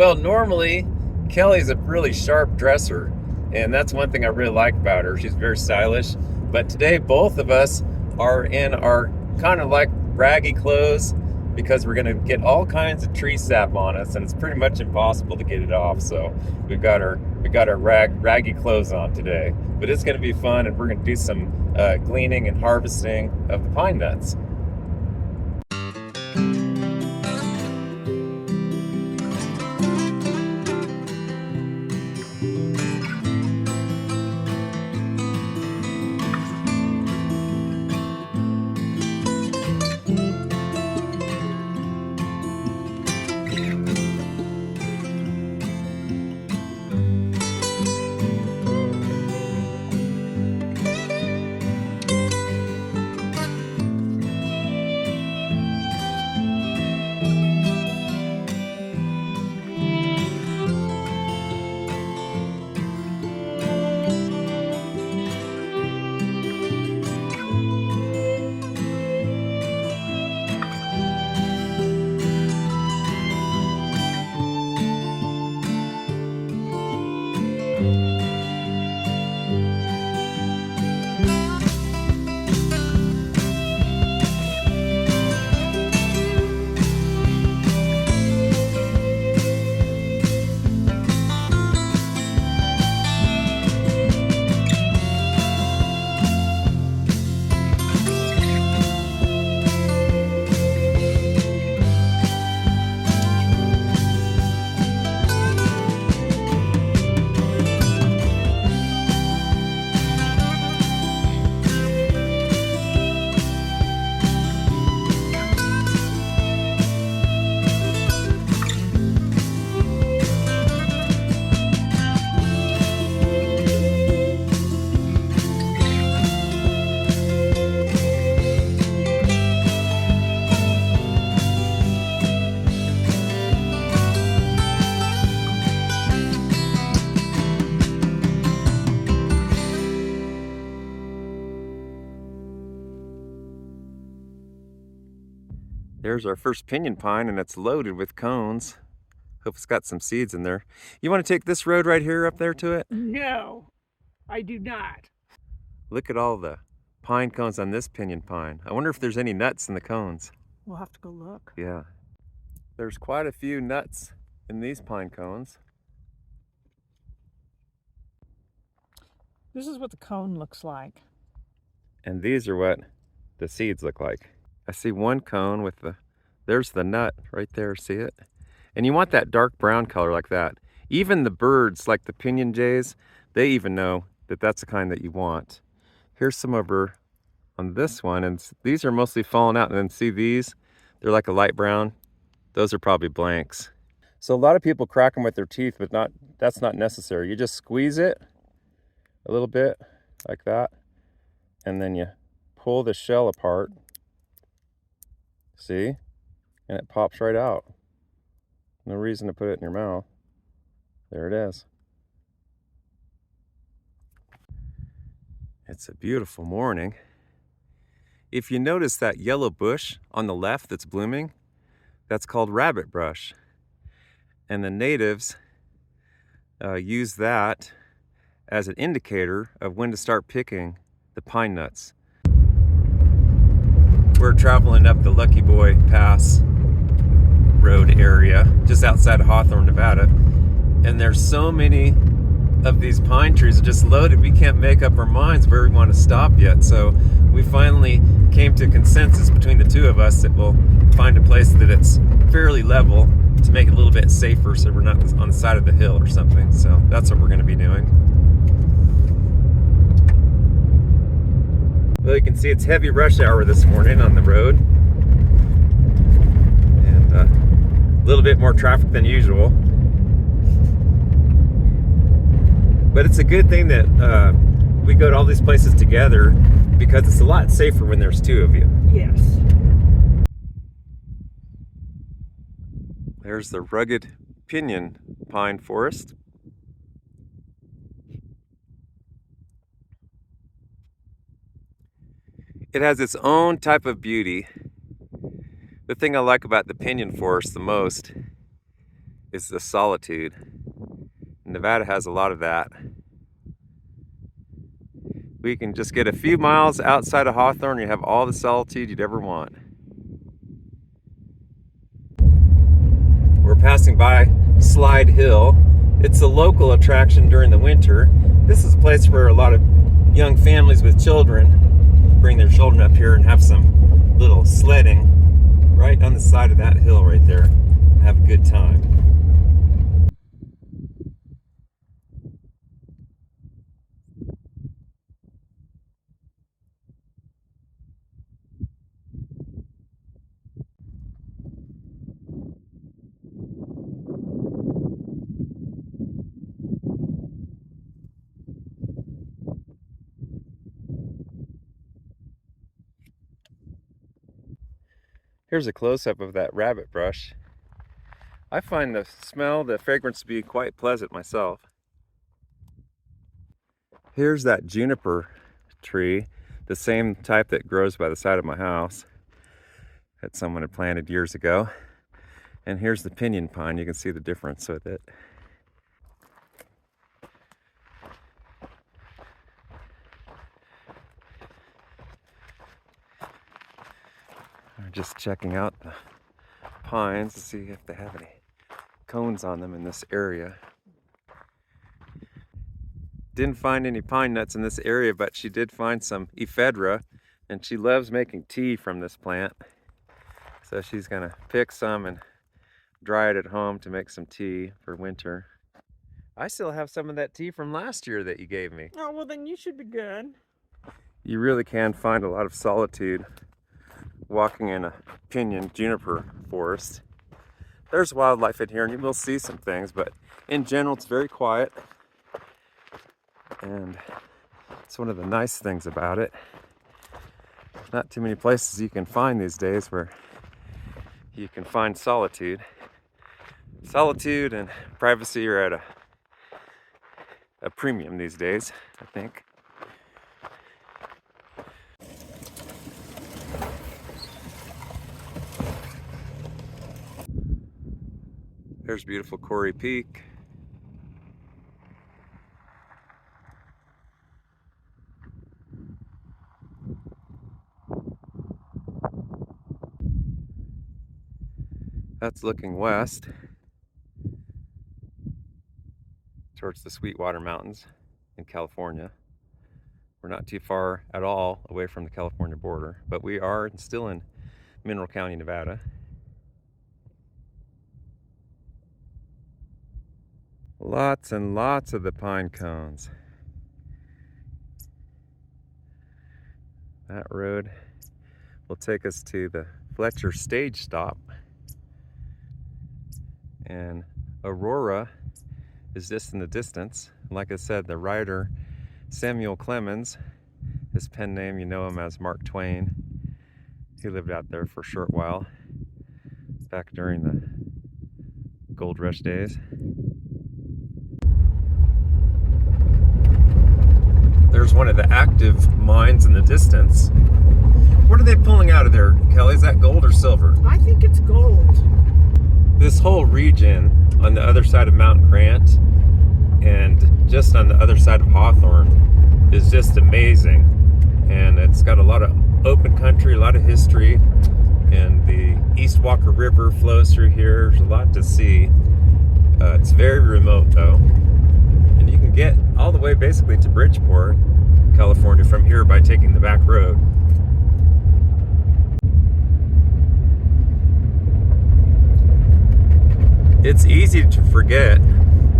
Well, normally Kellie's a really sharp dresser, and that's one thing I really like about her. She's very stylish. But today, both of us are in our kind of like raggy clothes because we're going to get all kinds of tree sap on us, and it's pretty much impossible to get it off. So we got our raggy clothes on today. But it's going to be fun, and we're going to do some gleaning and harvesting of the pine nuts. There's our first pinion pine, and it's loaded with cones. Hope it's got some seeds in there. You want to take this road right here up there to it? No, I do not. Look at all the pine cones on this pinion pine. I wonder if there's any nuts in the cones. We'll have to go look. Yeah. There's quite a few nuts in these pine cones. This is what the cone looks like. And these are what the seeds look like. I see one cone with there's the nut right there, see it? And you want that dark brown color like that. Even the birds, like the pinion jays, they even know that that's the kind that you want. Here's some over on this one, and these are mostly falling out. And then see these? They're like a light brown. Those are probably blanks. So a lot of people crack them with their teeth, but that's not necessary. You just squeeze it a little bit like that, and then you pull the shell apart. See? And it pops right out. No reason to put it in your mouth. There it is. It's a beautiful morning. If you notice that yellow bush on the left that's blooming, that's called rabbit brush. And the natives use that as an indicator of when to start picking the pine nuts. We're traveling up the Lucky Boy Pass road area just outside of Hawthorne, Nevada, and there's so many of these pine trees are just loaded. We can't make up our minds where we want to stop yet, so we finally came to a consensus between the two of us that we'll find a place that it's fairly level to make it a little bit safer so we're not on the side of the hill or something. So that's what we're going to be doing. Well, you can see it's heavy rush hour this morning on the road, and a little bit more traffic than usual. But it's a good thing that we go to all these places together because it's a lot safer when there's two of you. Yes. There's the rugged pinion pine forest. It has its own type of beauty. The thing I like about the pinion forest the most is the solitude. Nevada has a lot of that. We can just get a few miles outside of Hawthorne, you have all the solitude you'd ever want. We're passing by Slide Hill. It's a local attraction during the winter. This is a place where a lot of young families with children bring their children up here and have some little sledding right on the side of that hill right there. Have a good time. Here's a close-up of that rabbit brush. I find the smell, the fragrance to be quite pleasant myself. Here's that juniper tree, the same type that grows by the side of my house that someone had planted years ago. And here's the pinion pine. You can see the difference with it. I'm just checking out the pines to see if they have any cones on them in this area. Didn't find any pine nuts in this area, but she did find some ephedera, and she loves making tea from this plant. So she's gonna pick some and dry it at home to make some tea for winter. I still have some of that tea from last year that you gave me. Oh, well then you should be good. You really can find a lot of solitude walking in a pinion juniper forest. There's wildlife in here and you will see some things, but in general it's very quiet. And it's one of the nice things about it. Not too many places you can find these days where you can find solitude. Solitude and privacy are at a premium these days, I think. There's beautiful Quarry Peak. That's looking west towards the Sweetwater Mountains in California. We're not too far at all away from the California border, but we are still in Mineral County, Nevada. Lots and lots of the pine cones. That road will take us to the Fletcher stage stop. And Aurora is just in the distance. Like I said, the writer Samuel Clemens, his pen name, you know him as Mark Twain. He lived out there for a short while back during the gold rush days. There's one of the active mines in the distance. What are they pulling out of there, Kelly? Is that gold or silver? I think it's gold. This whole region on the other side of Mount Grant and just on the other side of Hawthorne is just amazing. And it's got a lot of open country, a lot of history. And the East Walker River flows through here. There's a lot to see. It's very remote though. And you can get all the way basically to Bridgeport, California from here by taking the back road. It's easy to forget,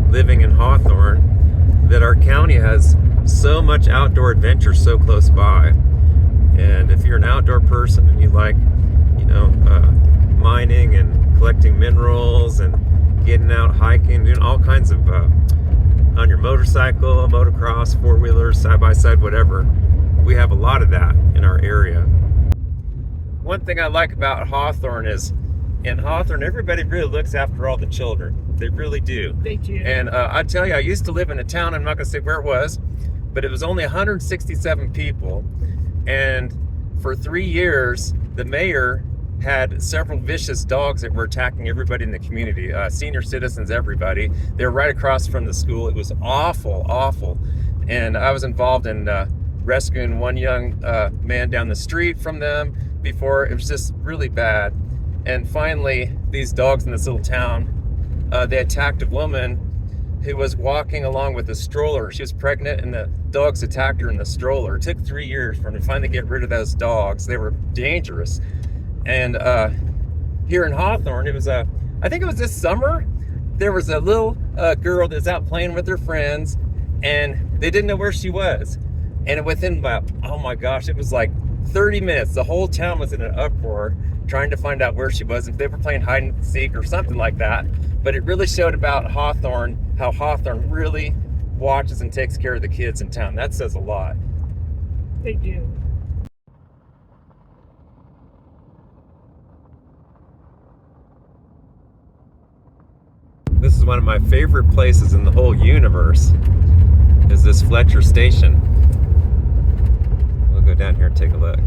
living in Hawthorne, that our county has so much outdoor adventure so close by. And if you're an outdoor person and you like, mining and collecting minerals and getting out hiking, doing all kinds of, on your motorcycle, motocross, four-wheelers, side-by-side, whatever, we have a lot of that in our area. One thing I like about Hawthorne is, in Hawthorne, everybody really looks after all the children. They really do. They do. And I tell you, I used to live in a town, I'm not going to say where it was, but it was only 167 people. And for 3 years, the mayor had several vicious dogs that were attacking everybody in the community, senior citizens, everybody. They were right across from the school. It was awful, awful. And I was involved in rescuing one young man down the street from them before. It was just really bad. And finally, these dogs in this little town, they attacked a woman who was walking along with a stroller. She was pregnant and the dogs attacked her in the stroller. It took 3 years for them to finally get rid of those dogs. They were dangerous. And here in Hawthorne, it was I think it was this summer, there was a little girl that's out playing with her friends and they didn't know where she was. And within about, oh my gosh, it was like 30 minutes, the whole town was in an uproar trying to find out where she was, if they were playing hide and seek or something like that. But it really showed about Hawthorne, how Hawthorne really watches and takes care of the kids in town. That says a lot. They do. This is one of my favorite places in the whole universe, is this Fletcher station. We'll go down here and take a look.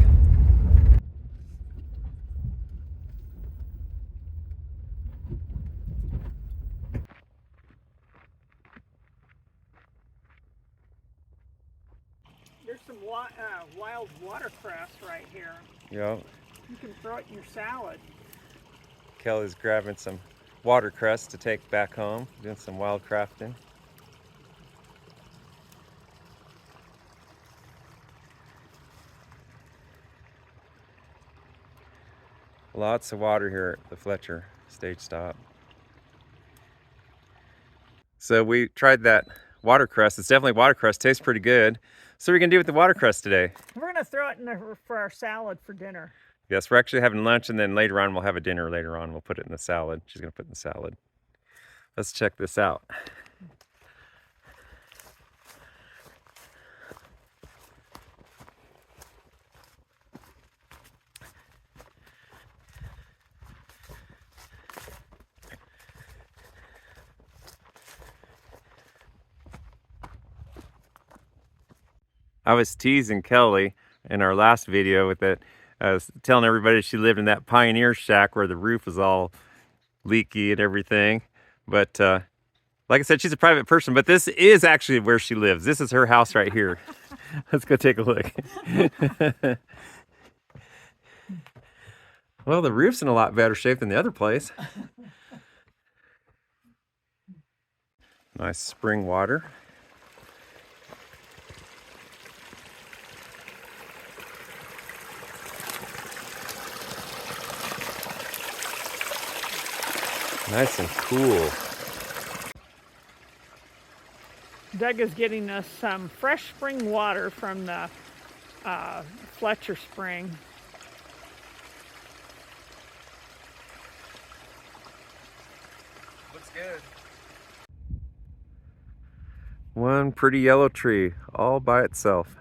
There's some wild watercress right here. Yep. You can throw it in your salad. Kellie's grabbing some watercress to take back home, doing some wildcrafting. Lots of water here at the Fletcher stage stop. So we tried that watercress. It's definitely watercress. Tastes pretty good. So what are we gonna do with the watercress today? We're gonna throw it in for our salad for dinner. Yes, we're actually having lunch, and then later on we'll have a dinner later on. We'll put it in the salad. She's gonna put it in the salad. Let's check this out. I was teasing Kellie in our last video with it. I was telling everybody she lived in that pioneer shack where the roof was all leaky and everything. But like I said, she's a private person, but this is actually where she lives. This is her house right here. Let's go take a look. Well, the roof's in a lot better shape than the other place. Nice spring water. Nice and cool. Doug is getting us some fresh spring water from the Fletcher spring. Looks good. One pretty yellow tree all by itself.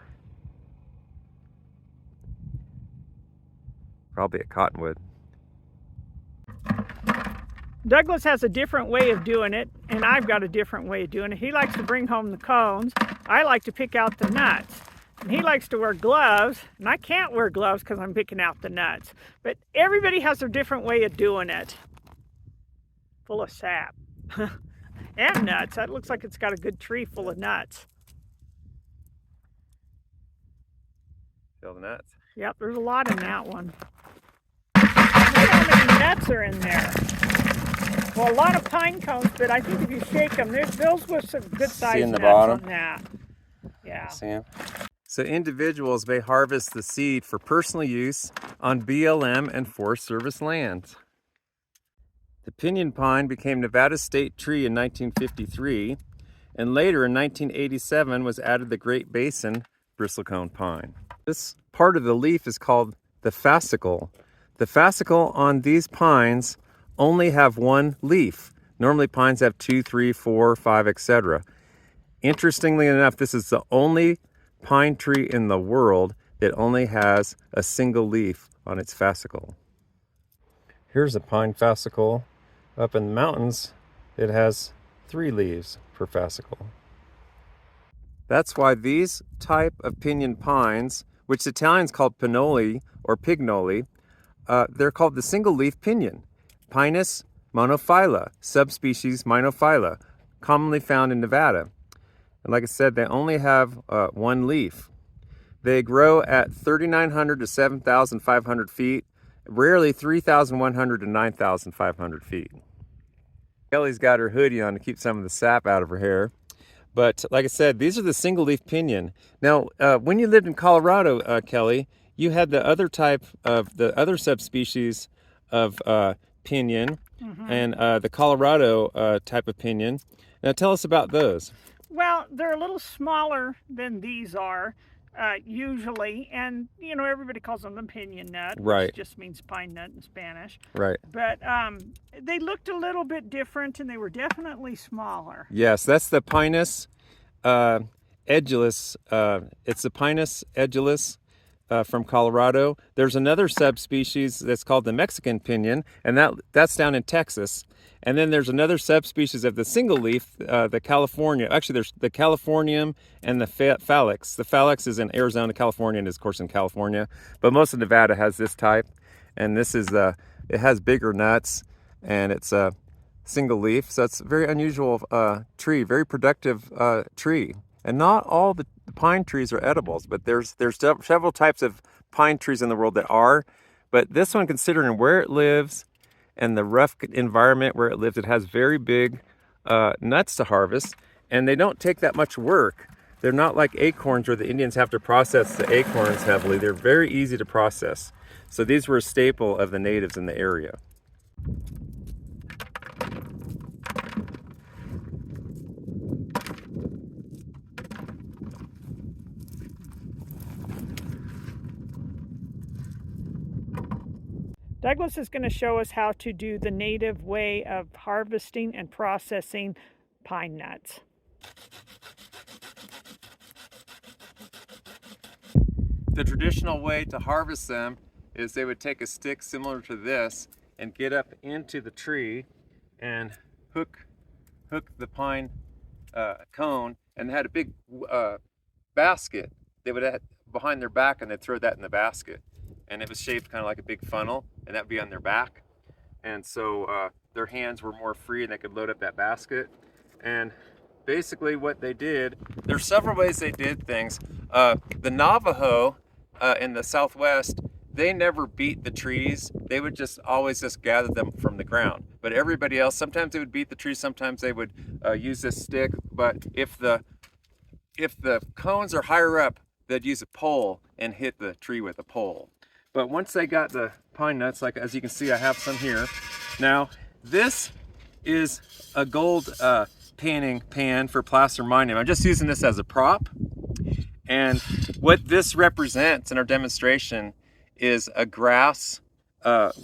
Probably a cottonwood. Douglas has a different way of doing it, and I've got a different way of doing it. He likes to bring home the cones. I like to pick out the nuts. And he likes to wear gloves, and I can't wear gloves because I'm picking out the nuts. But everybody has a different way of doing it. Full of sap. And nuts. That looks like it's got a good tree full of nuts. Feel the nuts? Yep, there's a lot in that one. Look how many nuts are in there. Well, a lot of pine cones, but I think if you shake them, those with some good sized nuts on that. Yeah. See them? So individuals may harvest the seed for personal use on BLM and Forest Service lands. The pinion pine became Nevada's state tree in 1953, and later in 1987 was added the Great Basin bristlecone pine. This part of the leaf is called the fascicle. The fascicle on these pines only have one leaf. Normally pines have 2, 3, 4, 5, etc. Interestingly enough, this is the only pine tree in the world that only has a single leaf on its fascicle. Here's a pine fascicle up in the mountains. It has 3 leaves per fascicle. That's why these type of pinion pines, which the Italians call pinoli or pignoli, they're called the single-leaf pinion, Pinus monophylla, subspecies monophylla, commonly found in Nevada. And like I said, they only have one leaf. They grow at 3,900 to 7,500 feet, rarely 3,100 to 9,500 feet. Kellie's got her hoodie on to keep some of the sap out of her hair. But like I said, these are the single-leaf pinion. Now, when you lived in Colorado, Kellie, you had the other type of, the other subspecies of pinion, and the Colorado type of pinion. Now tell us about those. Well, they're a little smaller than these are usually, and you know everybody calls them the pinion nut, Right. which just means pine nut in Spanish. Right. But they looked a little bit different, and they were definitely smaller. Yes, that's the Pinus edulis. It's the Pinus edulis from Colorado. There's another subspecies that's called the Mexican pinion, and that's down in Texas. And then there's another subspecies of the single leaf, the California. Actually, there's the Californium and the Phalanx. The Phalanx is in Arizona, California, and is of course in California. But most of Nevada has this type, and this is it has bigger nuts, and it's a single leaf. So it's a very unusual tree, very productive tree. And not all the pine trees are edibles, but there's several types of pine trees in the world that are. But this one, considering where it lives and the rough environment where it lives, it has very big nuts to harvest, and they don't take that much work. They're not like acorns where the Indians have to process the acorns heavily. They're very easy to process. So these were a staple of the natives in the area. Douglas is going to show us how to do the native way of harvesting and processing pine nuts. The traditional way to harvest them is they would take a stick similar to this and get up into the tree and hook the pine cone, and they had a big basket they would have behind their back, and they'd throw that in the basket. And it was shaped kind of like a big funnel, and that would be on their back. And so their hands were more free, and they could load up that basket. And basically what they did, there's several ways they did things. The Navajo in the Southwest, they never beat the trees. They would always gather them from the ground. But everybody else, sometimes they would beat the trees, sometimes they would use this stick. But if the cones are higher up, they'd use a pole and hit the tree with a pole. But once they got the pine nuts, like as you can see, I have some here. Now, this is a gold panning pan for placer mining. I'm just using this as a prop. And what this represents in our demonstration is a grass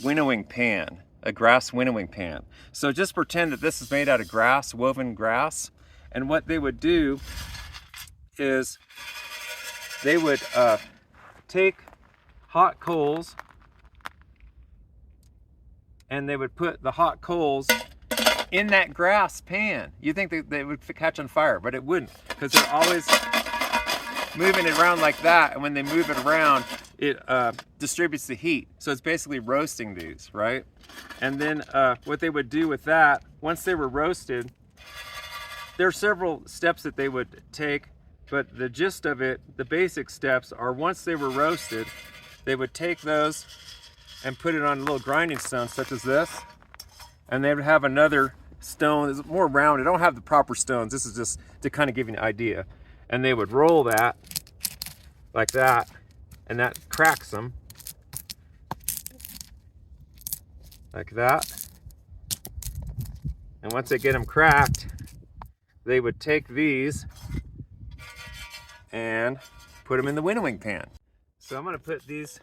winnowing pan, a grass winnowing pan. So just pretend that this is made out of grass, woven grass. And what they would do is they would take hot coals, and they would put the hot coals in that grass pan. You think they would catch on fire, but it wouldn't, because they're always moving it around like that, and when they move it around, it distributes the heat. So it's basically roasting these, right? And then what they would do with that, once they were roasted, there are several steps that they would take, but the gist of it, the basic steps are, once they were roasted, they would take those and put it on a little grinding stone such as this, and they would have another stone that's more round. They don't have the proper stones. This is just to kind of give you an idea. And they would roll that like that, and that cracks them like that. And once they get them cracked, they would take these and put them in the winnowing pan. So I'm going to put these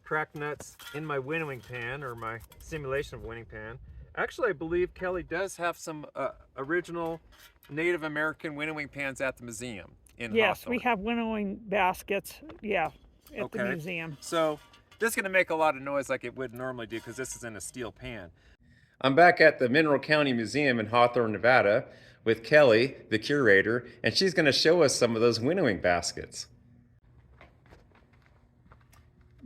cracked nuts in my winnowing pan, or my simulation of winnowing pan. Actually, I believe Kellie does have some original Native American winnowing pans at the museum in Yes, Hawthorne. we have winnowing baskets, yeah, at the museum. So this is going to make a lot of noise like it would normally do, because this is in a steel pan. I'm back at the Mineral County Museum in Hawthorne, Nevada, with Kellie, the curator, and she's going to show us some of those winnowing baskets.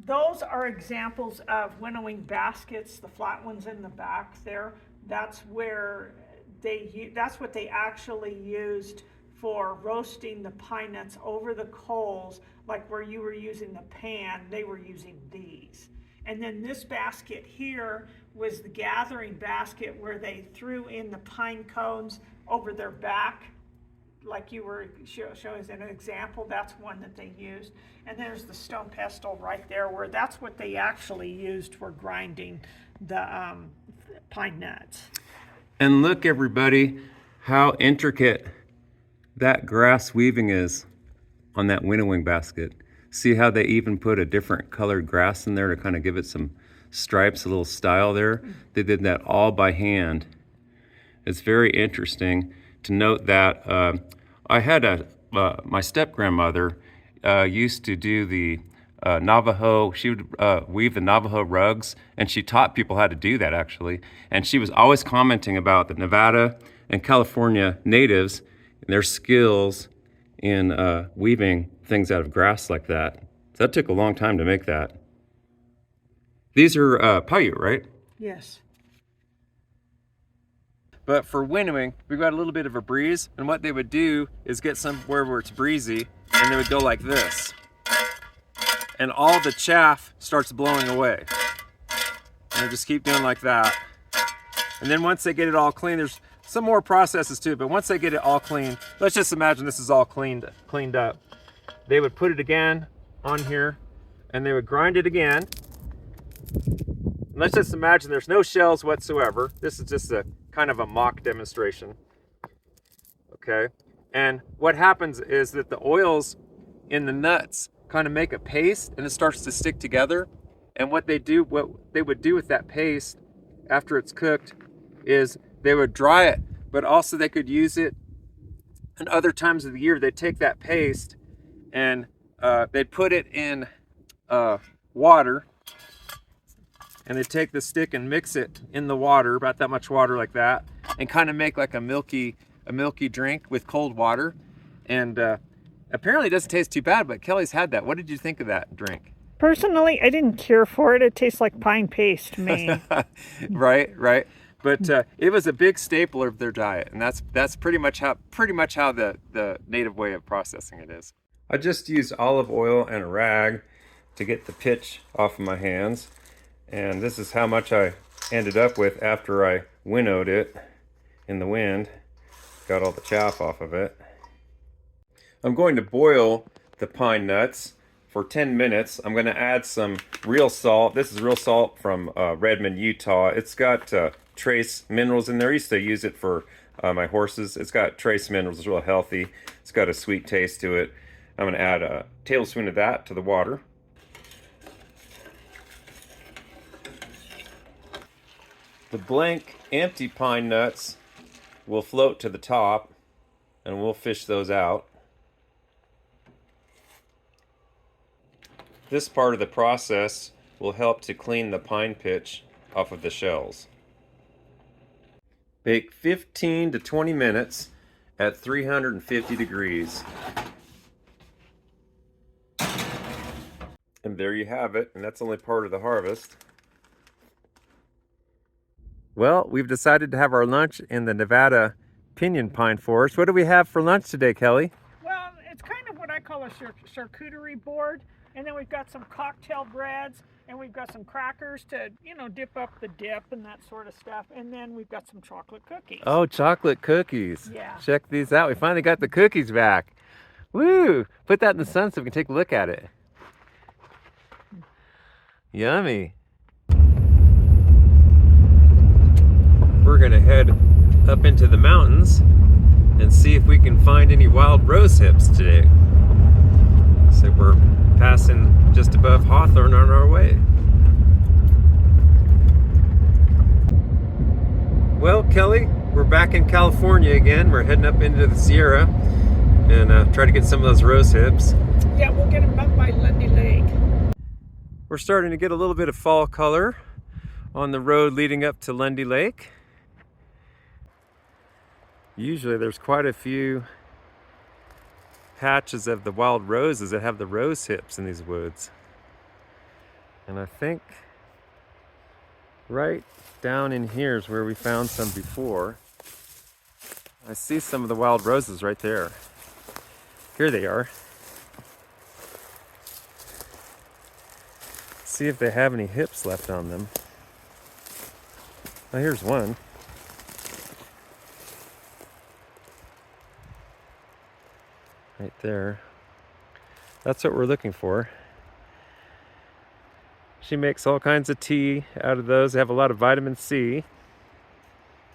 those are examples of winnowing baskets, the flat ones in the back there. That's where that's what they actually used for roasting the pine nuts over the coals, like where you were using the pan, they were using these. And then this basket here was the gathering basket where they threw in the pine cones over their back, like you were showing as an example. That's one that they used. And there's the stone pestle right there, where that's what they actually used for grinding the pine nuts. And look, everybody, how intricate that grass weaving is on that winnowing basket. See how they even put a different colored grass in there to kind of give it some stripes, a little style there. They did that all by hand. It's very interesting to note that I had my step-grandmother used to do the Navajo, she would weave the Navajo rugs, and she taught people how to do that, actually. And she was always commenting about the Nevada and California natives and their skills in weaving things out of grass like that. So that took a long time to make that. These are Paiute, right? Yes. But for winnowing, we've got a little bit of a breeze, and what they would do is get somewhere where it's breezy, and they would go like this. And all the chaff starts blowing away. And they just keep doing like that. And then once they get it all clean, there's some more processes too, but once they get it all clean, let's just imagine this is all cleaned up. They would put it again on here, and they would grind it again. And let's just imagine there's no shells whatsoever. This is just a kind of a mock demonstration. Okay, and what happens is that the oils in the nuts kind of make a paste, and it starts to stick together. And what they would do with that paste after it's cooked is they would dry it, but also they could use it. And other times of the year, they'd take that paste and they'd put it in water, and they'd take the stick and mix it in the water, about that much water like that, and kind of make like a milky drink with cold water. And apparently it doesn't taste too bad, but Kellie's had that. What did you think of that drink? Personally, I didn't care for it. It tastes like pine paste to me. Right. But it was a big staple of their diet, and that's pretty much how the native way of processing it is. I just used olive oil and a rag to get the pitch off of my hands, and this is how much I ended up with after I winnowed it in the wind. Got all the chaff off of it. I'm going to boil the pine nuts for 10 minutes. I'm going to add some real salt. This is real salt from Redmond, Utah. It's got trace minerals in there. I used to use it for my horses. It's got trace minerals. It's real healthy. It's got a sweet taste to it. I'm going to add a tablespoon of that to the water. The blank, empty pine nuts will float to the top, and we'll fish those out. This part of the process will help to clean the pine pitch off of the shells. Bake 15 to 20 minutes at 350 degrees. And there you have it, and that's only part of the harvest. Well, we've decided to have our lunch in the Nevada Pinon Pine Forest. What do we have for lunch today, Kellie? Well, it's kind of what I call a charcuterie board. And then we've got some cocktail breads, and we've got some crackers to, dip up the dip and that sort of stuff. And then we've got some chocolate cookies. Oh, chocolate cookies. Yeah. Check these out. We finally got the cookies back. Woo! Put that in the sun so we can take a look at it. Yummy. We're gonna head up into the mountains and see if we can find any wild rose hips today. So we're passing just above Hawthorne on our way. Well, Kellie, we're back in California again. We're heading up into the Sierra and try to get some of those rose hips. Yeah, we'll get them up by Lundy Lake. We're starting to get a little bit of fall color on the road leading up to Lundy Lake. Usually there's quite a few patches of the wild roses that have the rose hips in these woods. And I think right down in here is where we found some before. I see some of the wild roses right there. Here they are. See if they have any hips left on them. Oh, here's one. Right there. That's what we're looking for. She makes all kinds of tea out of those. They have a lot of vitamin C.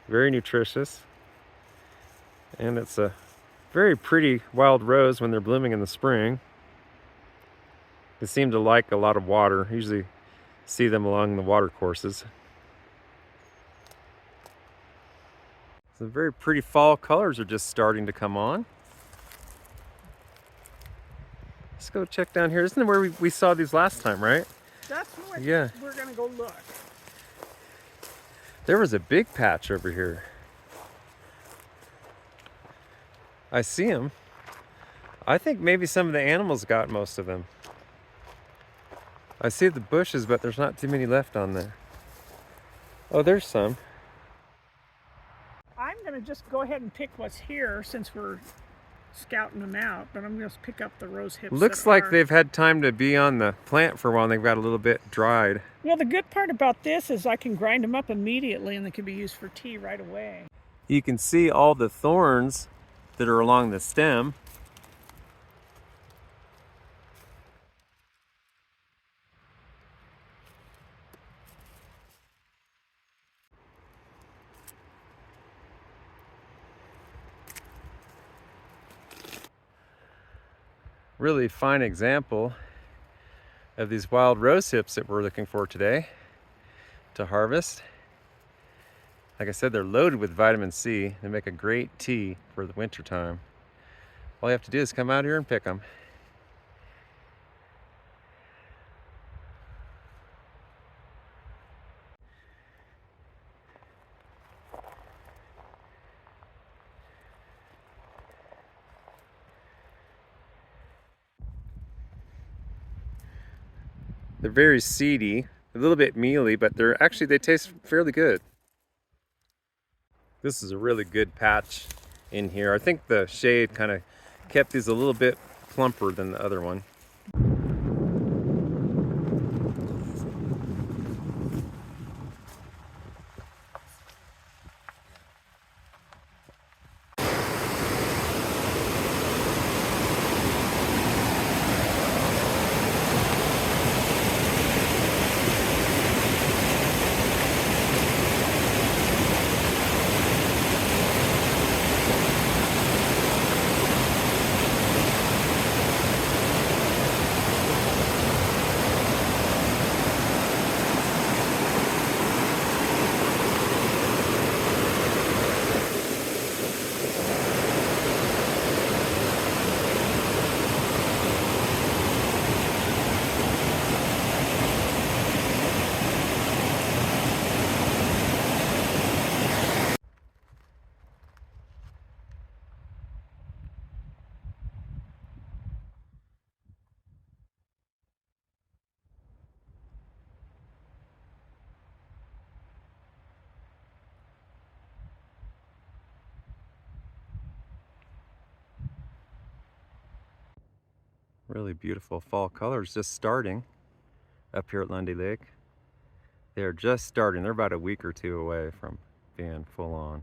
Very nutritious. And it's a very pretty wild rose when they're blooming in the spring. They seem to like a lot of water. Usually see them along the water courses. Some very pretty fall colors are just starting to come on. Let's go check down here. Isn't it where we saw these last time, right? That's where Yeah. we're gonna go look. There was a big patch over here. I see them. I think maybe some of the animals got most of them. I see the bushes, but there's not too many left on there. Oh, there's some. I'm gonna just go ahead and pick what's here since we're scouting them out, but I'm gonna pick up the rose hips. Looks like they've had time to be on the plant for a while and they've got a little bit dried. Well, the good part about this is I can grind them up immediately and they can be used for tea right away. You can see all the thorns that are along the stem. Really fine example of these wild rose hips that we're looking for today to harvest. Like I said, they're loaded with vitamin C. They make a great tea for the winter time. All you have to do is come out here and pick them. They're very seedy, a little bit mealy, but they taste fairly good. This is a really good patch in here. I think the shade kind of kept these a little bit plumper than the other one. Really beautiful fall colors just starting up here at Lundy Lake. They're just starting. They're about a week or two away from being full on.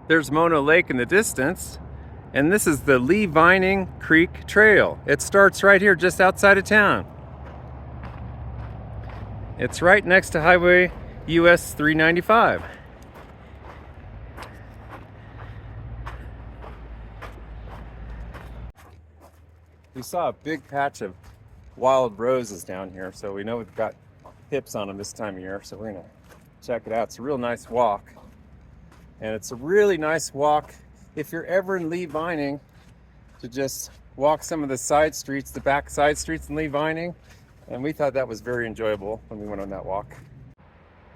There's Mono Lake in the distance, and this is the Lee Vining Creek Trail. It starts right here just outside of town. It's right next to Highway US 395. We saw a big patch of wild roses down here, so we know we've got hips on them this time of year, so we're gonna check it out. It's a real nice walk. And it's a really nice walk if you're ever in Lee Vining, to just walk some of the side streets, the back side streets in Lee Vining. And we thought that was very enjoyable when we went on that walk.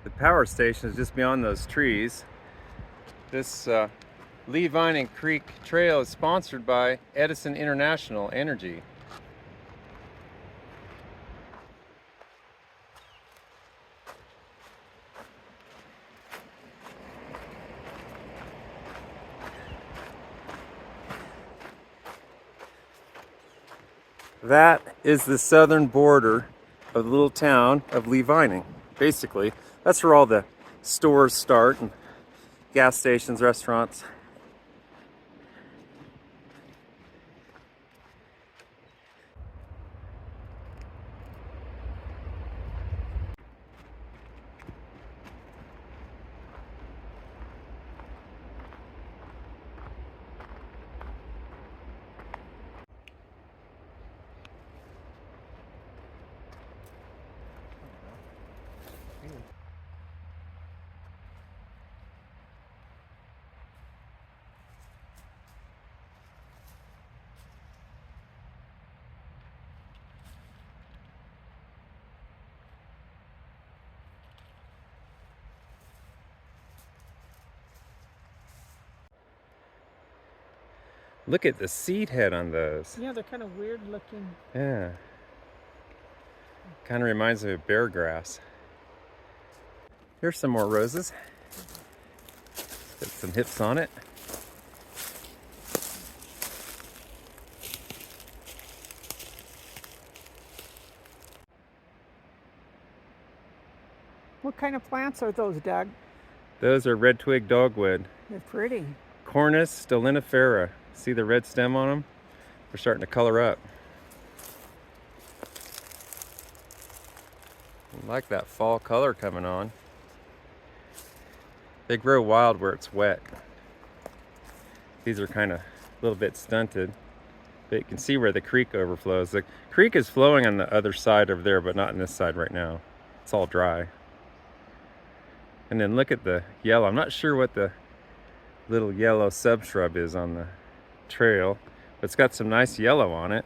The power station is just beyond those trees. This Lee Vining Creek Trail is sponsored by Edison International Energy. That is the southern border of the little town of Lee Vining. Basically, that's where all the stores start, and gas stations, restaurants. Look at the seed head on those. Yeah, they're kind of weird looking. Yeah. Kind of reminds me of bear grass. Here's some more roses. Got some hips on it. What kind of plants are those, Doug? Those are red twig dogwood. They're pretty. Cornus stolonifera. See the red stem on them? They're starting to color up. I like that fall color coming on. They grow wild where it's wet. These are kind of a little bit stunted, but you can see where the creek overflows. The creek is flowing on the other side over there, but not on this side right now. It's all dry. And then look at the yellow. I'm not sure what the little yellow subshrub is on the trail, but it's got some nice yellow on it.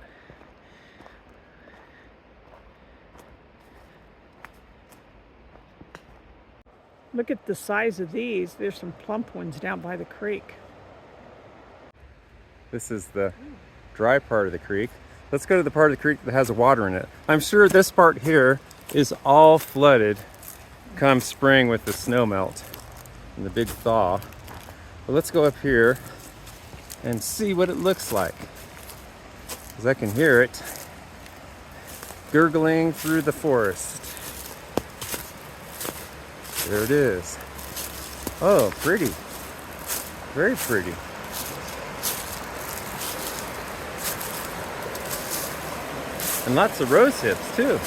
Look at the size of these. There's some plump ones down by the creek. This is the dry part of the creek. Let's go to the part of the creek that has water in it. I'm sure this part here is all flooded come spring with the snow melt and the big thaw. But let's go up here and see what it looks like, because I can hear it gurgling through the forest. There it is. Oh, pretty. Very pretty. And lots of rose hips too.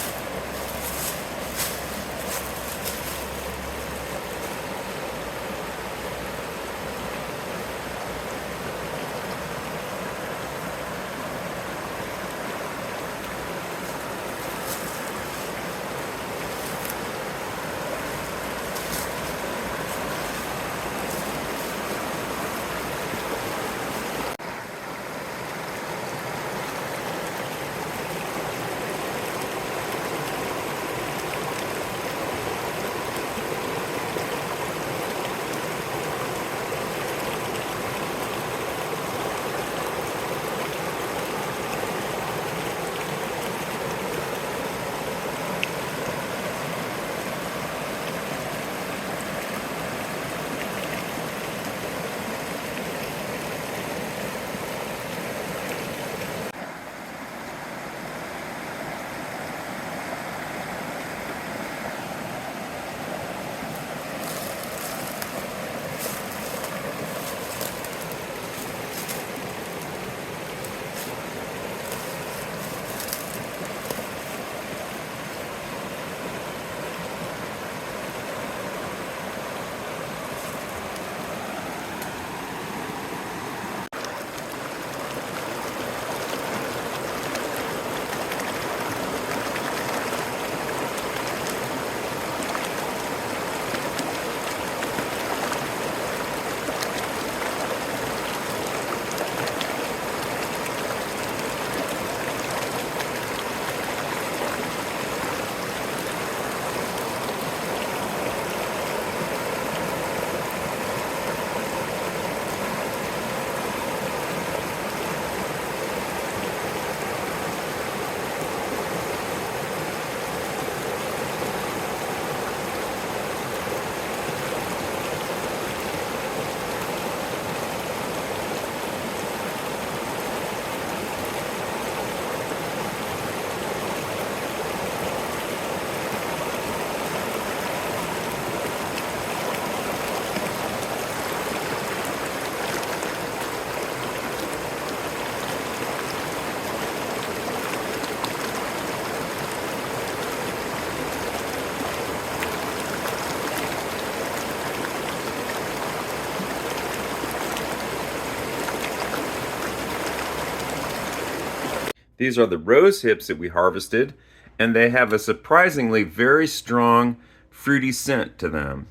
These are the rose hips that we harvested, and they have a surprisingly very strong fruity scent to them.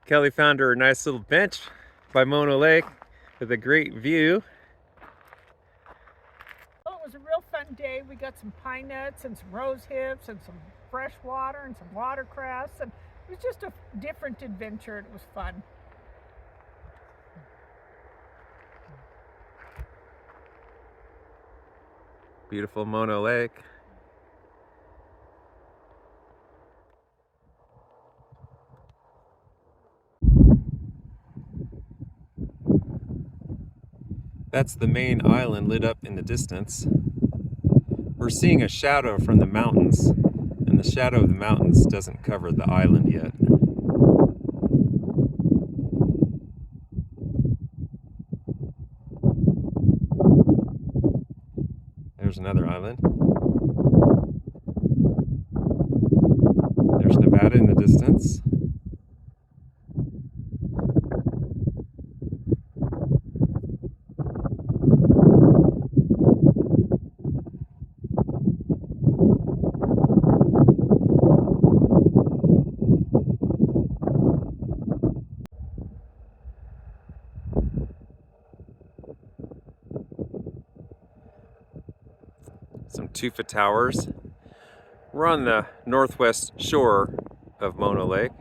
Kelly found her a nice little bench by Mono Lake with a great view. Well, it was a real fun day. We got some pine nuts and some rose hips and some fresh water and some watercress, and it was just a different adventure. It was fun. Beautiful Mono Lake. That's the main island lit up in the distance. We're seeing a shadow from the mountains, and the shadow of the mountains doesn't cover the island yet. There's another island. There's Nevada in the distance. Some tufa towers. We're on the northwest shore of Mono Lake.